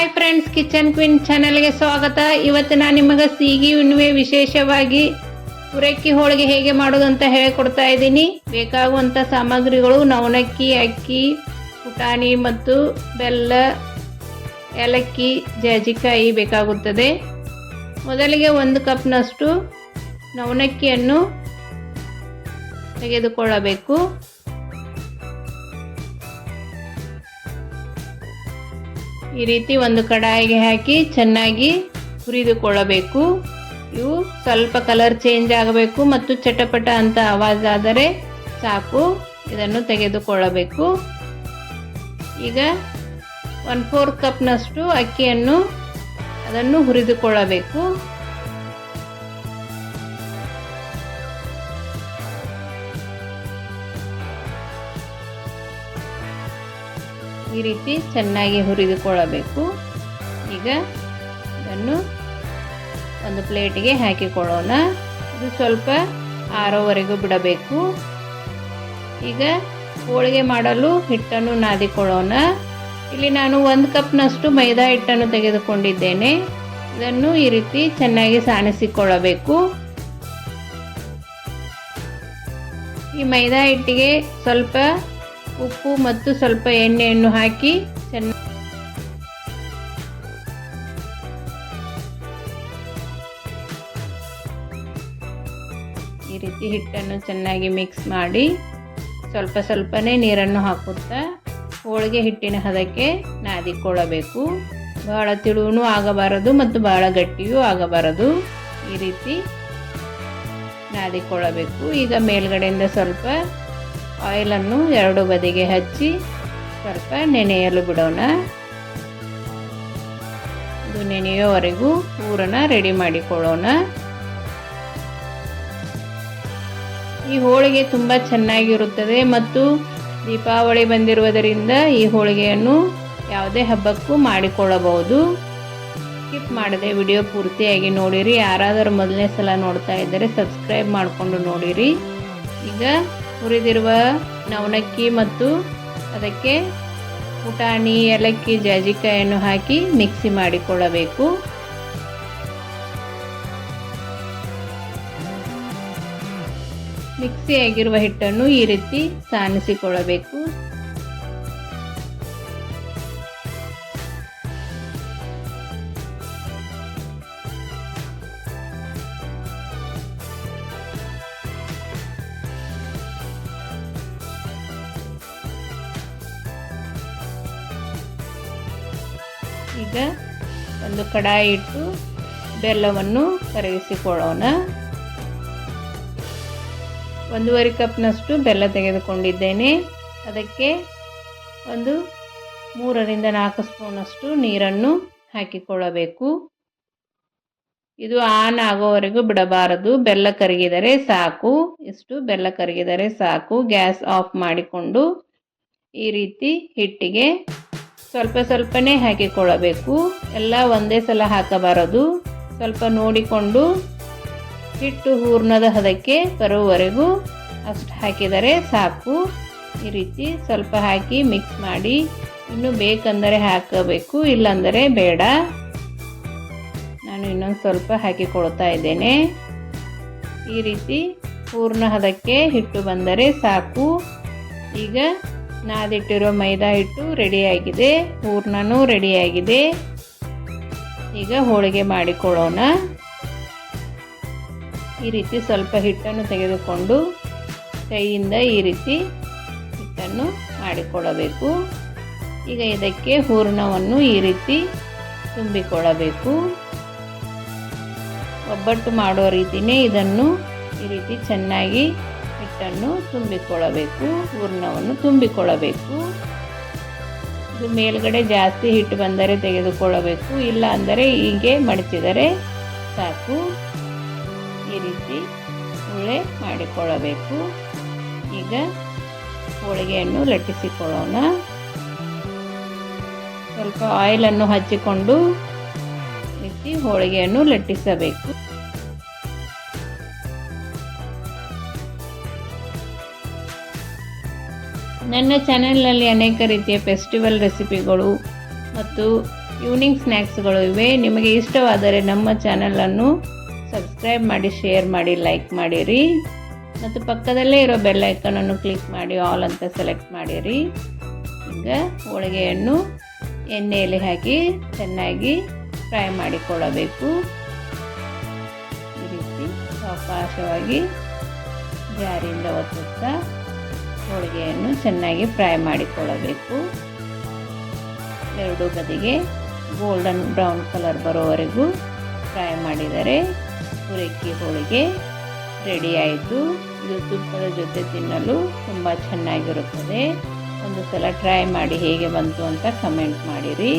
Hi friends, kitchen queen ಚಾನೆಲ್ಗೆ ಸ್ವಾಗತ. ಇವತ್ತು ನಾನು ನಿಮಗೆ ಸಿಹಿ ಹುಣ್ಣಿಮೆ ವಿಶೇಷವಾಗಿ ಹುರಕ್ಕಿ ಹೋಳಿಗೆ ಹೇಗೆ ಮಾಡೋದು ಅಂತ ಹೇಳಿಕೊಡ್ತಾ ಇದ್ದೀನಿ. ಬೇಕಾಗುವಂಥ ಸಾಮಗ್ರಿಗಳು ನವನಕ್ಕಿ, ಅಕ್ಕಿ, ಪುಟಾಣಿ ಮತ್ತು ಬೆಲ್ಲ, ಏಲಕ್ಕಿ, ಜಾಜಿಕಾಯಿ ಬೇಕಾಗುತ್ತದೆ. ಮೊದಲಿಗೆ 1 ಕಪ್ನಷ್ಟು ನವನಕ್ಕಿಯನ್ನು ತೆಗೆದುಕೊಳ್ಳಬೇಕು. ಈ ರೀತಿ ಒಂದು ಕಡಾಯಿಗೆ ಹಾಕಿ ಚೆನ್ನಾಗಿ ಹುರಿದುಕೊಳ್ಳಬೇಕು. ಇವು ಸ್ವಲ್ಪ ಕಲರ್ ಚೇಂಜ್ ಆಗಬೇಕು ಮತ್ತು ಚಟಪಟ ಅಂತ ಆವಾಜ್ ಆದರೆ ಸಾಕು. ಇದನ್ನು ತೆಗೆದುಕೊಳ್ಳಬೇಕು. ಈಗ 1/4 ಕಪ್ನಷ್ಟು ಅಕ್ಕಿಯನ್ನು ಅದನ್ನು ಹುರಿದುಕೊಳ್ಳಬೇಕು. ಈ ರೀತಿ ಚೆನ್ನಾಗಿ ಹುರಿದುಕೊಳ್ಳಬೇಕು. ಈಗ ಇದನ್ನು ಒಂದು ಪ್ಲೇಟಿಗೆ ಹಾಕಿಕೊಳ್ಳೋಣ. ಇದು ಸ್ವಲ್ಪ ಆರೋವರೆಗೂ ಬಿಡಬೇಕು. ಈಗ ಹೋಳಿಗೆ ಮಾಡಲು ಹಿಟ್ಟನ್ನು ನಾದಿಕೊಳ್ಳೋಣ. ಇಲ್ಲಿ ನಾನು 1 ಕಪ್ನಷ್ಟು ಮೈದಾ ಹಿಟ್ಟನ್ನು ತೆಗೆದುಕೊಂಡಿದ್ದೇನೆ. ಇದನ್ನು ಈ ರೀತಿ ಚೆನ್ನಾಗಿ ಸಾಣಿಸಿಕೊಳ್ಳಬೇಕು. ಈ ಮೈದಾ ಹಿಟ್ಟಿಗೆ ಸ್ವಲ್ಪ ಉಪ್ಪು ಮತ್ತು ಸ್ವಲ್ಪ ಎಣ್ಣೆಯನ್ನು ಹಾಕಿ ಈ ರೀತಿ ಹಿಟ್ಟನ್ನು ಚೆನ್ನಾಗಿ ಮಿಕ್ಸ್ ಮಾಡಿ ಸ್ವಲ್ಪ ಸ್ವಲ್ಪನೇ ನೀರನ್ನು ಹಾಕುತ್ತಾ ಹೋಳಿಗೆ ಹಿಟ್ಟಿನ ಹದಕ್ಕೆ ನಾದಿಕೊಳ್ಳಬೇಕು. ಬಹಳ ತೆಳುವೂ ಆಗಬಾರದು ಮತ್ತು ಬಹಳ ಗಟ್ಟಿಯೂ ಆಗಬಾರದು. ಈ ರೀತಿ ನಾದಿಕೊಳ್ಳಬೇಕು. ಈಗ ಮೇಲ್ಗಡೆಯಿಂದ ಸ್ವಲ್ಪ ಆಯಿಲನ್ನು 2 ಬದಿಗೆ ಹಚ್ಚಿ ಸ್ವಲ್ಪ ನೆನೆಯಲು ಬಿಡೋಣ. ಇದು ನೆನೆಯುವವರೆಗೂ ಹೂರಣ ರೆಡಿ ಮಾಡಿಕೊಳ್ಳೋಣ. ಈ ಹೋಳಿಗೆ ತುಂಬ ಚೆನ್ನಾಗಿರುತ್ತದೆ ಮತ್ತು ದೀಪಾವಳಿ ಬಂದಿರುವುದರಿಂದ ಈ ಹೋಳಿಗೆಯನ್ನು ಯಾವುದೇ ಹಬ್ಬಕ್ಕೂ ಮಾಡಿಕೊಳ್ಳಬಹುದು. ಸ್ಕಿಪ್ ಮಾಡದೆ ವಿಡಿಯೋ ಪೂರ್ತಿಯಾಗಿ ನೋಡಿರಿ. ಯಾರಾದರೂ ಮೊದಲನೇ ಸಲ ನೋಡ್ತಾ ಇದ್ದರೆ ಸಬ್ಸ್ಕ್ರೈಬ್ ಮಾಡಿಕೊಂಡು ನೋಡಿರಿ. ಈಗ ಹುರಿದಿರುವ ನವನಕ್ಕಿ ಮತ್ತು ಅದಕ್ಕೆ ಪುಟಾಣಿ, ಏಲಕ್ಕಿ, ಜಾಜಿಕಾಯಿಯನ್ನು ಹಾಕಿ ಮಿಕ್ಸಿ ಮಾಡಿಕೊಳ್ಳಬೇಕು. ಮಿಕ್ಸಿ ಆಗಿರುವ ಹಿಟ್ಟನ್ನು ಈ ರೀತಿ ಸಾನಿಸಿಕೊಳ್ಳಬೇಕು. ಈಗ ಒಂದು ಕಡಾಯಿ ಇಟ್ಟು ಬೆಲ್ಲವನ್ನು ಕರಗಿಸಿಕೊಳ್ಳೋಣ. 1/2 ಕಪ್ನಷ್ಟು ಬೆಲ್ಲ ತೆಗೆದುಕೊಂಡಿದ್ದೇನೆ. ಅದಕ್ಕೆ ಒಂದು 3 ರಿಂದ 4 ಸ್ಪೂನಷ್ಟು ನೀರನ್ನು ಹಾಕಿಕೊಳ್ಳಬೇಕು. ಇದು ಆನ್ ಆಗೋವರೆಗೂ ಬಿಡಬಾರದು. ಬೆಲ್ಲ ಕರಗಿದರೆ ಸಾಕು. ಇಷ್ಟು ಬೆಲ್ಲ ಕರಗಿದರೆ ಸಾಕು. ಗ್ಯಾಸ್ ಆಫ್ ಮಾಡಿಕೊಂಡು ಈ ರೀತಿ ಹಿಟ್ಟಿಗೆ ಸ್ವಲ್ಪ ಸ್ವಲ್ಪನೇ ಹಾಕಿಕೊಳ್ಳಬೇಕು. ಎಲ್ಲ ಒಂದೇ ಸಲ ಹಾಕಬಾರದು. ಸ್ವಲ್ಪ ನೋಡಿಕೊಂಡು ಹಿಟ್ಟು ಹೂರ್ಣದ ಹದಕ್ಕೆ ಬರುವವರೆಗೂ ಅಷ್ಟು ಹಾಕಿದರೆ ಸಾಕು. ಈ ರೀತಿ ಸ್ವಲ್ಪ ಹಾಕಿ ಮಿಕ್ಸ್ ಮಾಡಿ. ಇನ್ನು ಬೇಕೆಂದರೆ ಹಾಕಬೇಕು, ಇಲ್ಲಾಂದರೆ ಬೇಡ. ನಾನು ಇನ್ನೊಂದು ಸ್ವಲ್ಪ ಹಾಕಿಕೊಳ್ತಾ ಇದ್ದೇನೆ. ಈ ರೀತಿ ಹೂರ್ಣ ಹದಕ್ಕೆ ಹಿಟ್ಟು ಬಂದರೆ ಸಾಕು. ಈಗ ನಾದಿಟ್ಟಿರೋ ಮೈದಾ ಹಿಟ್ಟು ರೆಡಿಯಾಗಿದೆ, ಹೂರ್ಣನೂ ರೆಡಿಯಾಗಿದೆ. ಈಗ ಹೋಳಿಗೆ ಮಾಡಿಕೊಳ್ಳೋಣ. ಈ ರೀತಿ ಸ್ವಲ್ಪ ಹಿಟ್ಟನ್ನು ತೆಗೆದುಕೊಂಡು ಕೈಯಿಂದ ಈ ರೀತಿ ಹಿಟ್ಟನ್ನು ಮಾಡಿಕೊಳ್ಳಬೇಕು. ಈಗ ಇದಕ್ಕೆ ಹೂರ್ಣವನ್ನು ಈ ರೀತಿ ತುಂಬಿಕೊಳ್ಳಬೇಕು. ಒಬ್ಬಟ್ಟು ಮಾಡೋ ರೀತಿಯೇ ಇದನ್ನು ಈ ರೀತಿ ಚೆನ್ನಾಗಿ ಹಿಟ್ಟನ್ನು ತುಂಬಿಕೊಳ್ಳಬೇಕು. ಹೂರ್ಣವನ್ನು ತುಂಬಿಕೊಳ್ಳಬೇಕು. ಇದು ಮೇಲ್ಗಡೆ ಜಾಸ್ತಿ ಹಿಟ್ಟು ಬಂದರೆ ತೆಗೆದುಕೊಳ್ಳಬೇಕು, ಇಲ್ಲ ಅಂದರೆ ಹೀಗೆ ಮಡಚಿದರೆ ಸಾಕು. ಈ ರೀತಿ ಉಳ್ಳೆ ಮಾಡಿಕೊಳ್ಳಬೇಕು. ಈಗ ಹೋಳಿಗೆಯನ್ನು ಲಟ್ಟಿಸಿಕೊಳ್ಳೋಣ. ಸ್ವಲ್ಪ ಆಯಿಲನ್ನು ಹಚ್ಚಿಕೊಂಡು ರೀತಿ ಹೋಳಿಗೆಯನ್ನು ಲಟ್ಟಿಸಬೇಕು. ನನ್ನ ಚಾನೆಲ್ನಲ್ಲಿ ಅನೇಕ ರೀತಿಯ ಫೆಸ್ಟಿವಲ್ ರೆಸಿಪಿಗಳು ಮತ್ತು ಈವ್ನಿಂಗ್ ಸ್ನ್ಯಾಕ್ಸ್ಗಳು ಇವೆ. ನಿಮಗೆ ಇಷ್ಟವಾದರೆ ನಮ್ಮ ಚಾನಲನ್ನು ಸಬ್ಸ್ಕ್ರೈಬ್ ಮಾಡಿ, ಶೇರ್ ಮಾಡಿ, ಲೈಕ್ ಮಾಡಿರಿ ಮತ್ತು ಪಕ್ಕದಲ್ಲೇ ಇರೋ ಬೆಲ್ ಐಕನನ್ನು ಕ್ಲಿಕ್ ಮಾಡಿ ಆಲ್ ಅಂತ ಸೆಲೆಕ್ಟ್ ಮಾಡಿರಿ. ಈಗ ಹೋಳಿಗೆಯನ್ನು ಎಣ್ಣೆಯಲ್ಲಿ ಹಾಕಿ ಚೆನ್ನಾಗಿ ಫ್ರೈ ಮಾಡಿಕೊಳ್ಳಬೇಕು. ಈ ರೀತಿ ಸಾವಕಾಶವಾಗಿ ಜಾರಿಯಿಂದ ಒತ್ತುತ್ತಾ ಹೋಳಿಗೆಯನ್ನು ಚೆನ್ನಾಗಿ ಫ್ರೈ ಮಾಡಿಕೊಳ್ಳಬೇಕು. ಎರಡೂ ಬದಿಗೆ ಗೋಲ್ಡನ್ ಬ್ರೌನ್ ಕಲರ್ ಬರೋವರೆಗೂ ಫ್ರೈ ಮಾಡಿದರೆ ಹುರಕ್ಕಿ ಹೋಳಿಗೆ ರೆಡಿ ಆಯಿತು. ಇದು ತುಪ್ಪದ ಜೊತೆ ತಿನ್ನಲು ತುಂಬ ಚೆನ್ನಾಗಿರುತ್ತದೆ. ಒಂದು ಸಲ ಟ್ರೈ ಮಾಡಿ ಹೇಗೆ ಬಂತು ಅಂತ ಕಮೆಂಟ್ ಮಾಡಿರಿ.